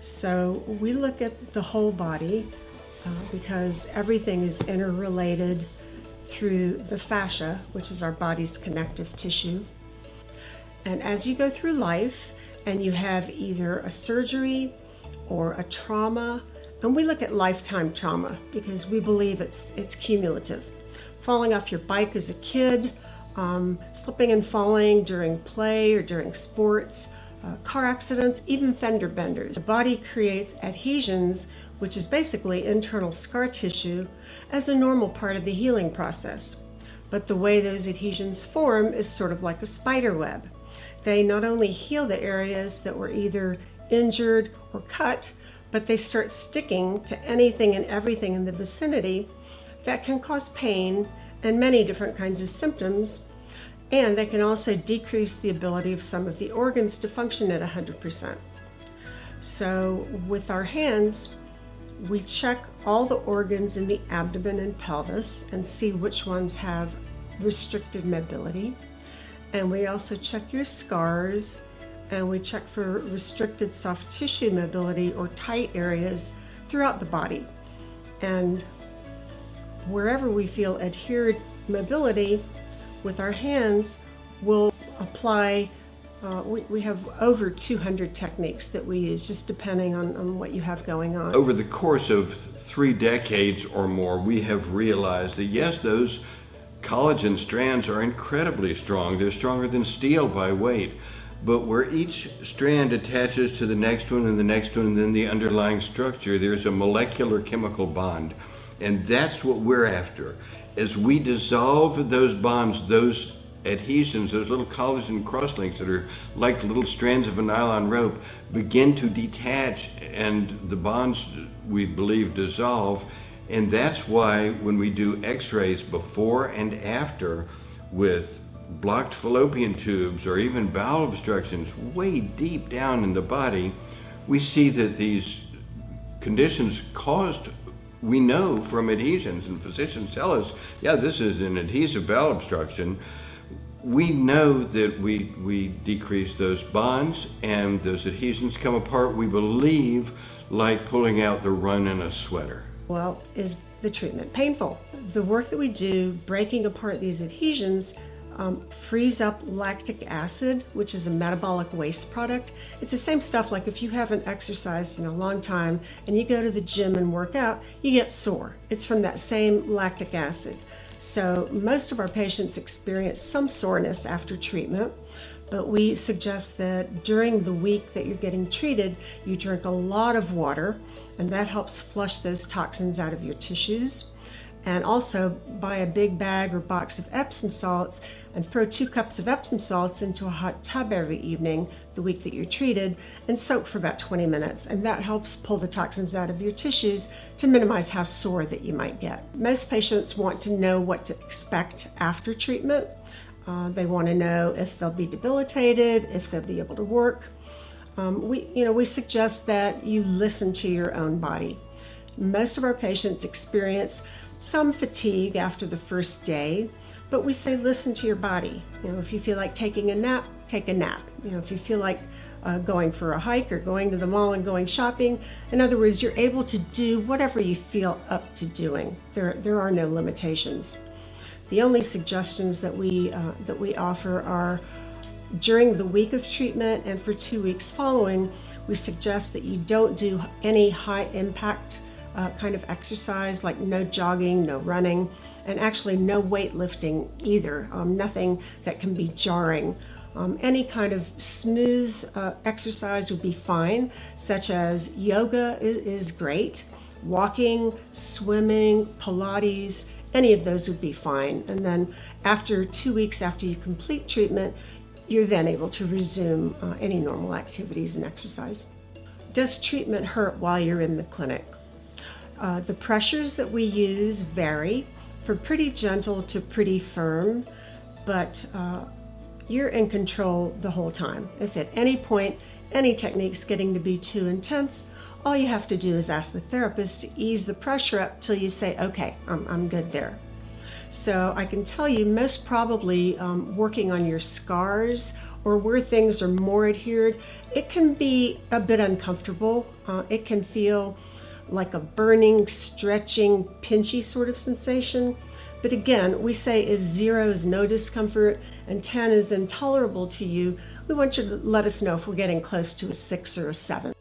So we look at the whole body because everything is interrelated through the fascia, which is our body's connective tissue. And as you go through life and you have either a surgery or a trauma, and we look at lifetime trauma because we believe it's cumulative. Falling off your bike as a kid, slipping and falling during play or during sports, car accidents, even fender benders. The body creates adhesions, which is basically internal scar tissue, as a normal part of the healing process. But the way those adhesions form is sort of like a spider web. They not only heal the areas that were either injured or cut, but they start sticking to anything and everything in the vicinity that can cause pain and many different kinds of symptoms. And they can also decrease the ability of some of the organs to function at 100%. So with our hands, we check all the organs in the abdomen and pelvis and see which ones have restricted mobility. And we also check your scars, and we check for restricted soft tissue mobility or tight areas throughout the body. And wherever we feel adhered mobility, with our hands, we'll apply, we have over 200 techniques that we use, just depending on what you have going on. Over the course of 3 decades or more, we have realized that yes, those collagen strands are incredibly strong. They're stronger than steel by weight. But where each strand attaches to the next one and the next one and then the underlying structure, there's a molecular chemical bond. And that's what we're after. As we dissolve those bonds, those adhesions, those little collagen crosslinks that are like little strands of a nylon rope, begin to detach, and the bonds, we believe, dissolve. And that's why when we do x-rays before and after with blocked fallopian tubes or even bowel obstructions way deep down in the body, we see that these conditions caused, we know from adhesions, and physicians tell us, yeah, this is an adhesive bowel obstruction. We know that we decrease those bonds and those adhesions come apart, we believe, like pulling out the run in a sweater. Well, is the treatment painful? The work that we do breaking apart these adhesions frees up lactic acid, which is a metabolic waste product. It's the same stuff like if you haven't exercised in a long time and you go to the gym and work out, you get sore. It's from that same lactic acid. So most of our patients experience some soreness after treatment, but we suggest that during the week that you're getting treated, you drink a lot of water, and that helps flush those toxins out of your tissues. And also buy a big bag or box of Epsom salts and throw 2 cups of Epsom salts into a hot tub every evening the week that you're treated and soak for about 20 minutes. And that helps pull the toxins out of your tissues to minimize how sore that you might get. Most patients want to know what to expect after treatment. They want to know if they'll be debilitated, if they'll be able to work. We suggest that you listen to your own body. Most of our patients experience some fatigue after the first day, but we say listen to your body. If you feel like taking a nap, take a nap. If you feel like going for a hike or going to the mall and going shopping, in other words, you're able to do whatever you feel up to doing. There are no limitations. The only suggestions that we offer are during the week of treatment and for 2 weeks following, we suggest that you don't do any high impact kind of exercise, like no jogging, no running, and actually no weightlifting either. Nothing that can be jarring. Any kind of smooth exercise would be fine, such as yoga is great, walking, swimming, Pilates, any of those would be fine. And then after 2 weeks after you complete treatment, you're then able to resume any normal activities and exercise. Does treatment hurt while you're in the clinic? The pressures that we use vary from pretty gentle to pretty firm, but you're in control the whole time. If at any point any technique's getting to be too intense, all you have to do is ask the therapist to ease the pressure up till you say, okay, I'm good there. So I can tell you most probably working on your scars or where things are more adhered, it can be a bit uncomfortable. It can feel like a burning, stretching, pinchy sort of sensation. But again, we say if 0 is no discomfort and 10 is intolerable to you, we want you to let us know if we're getting close to a 6 or a 7.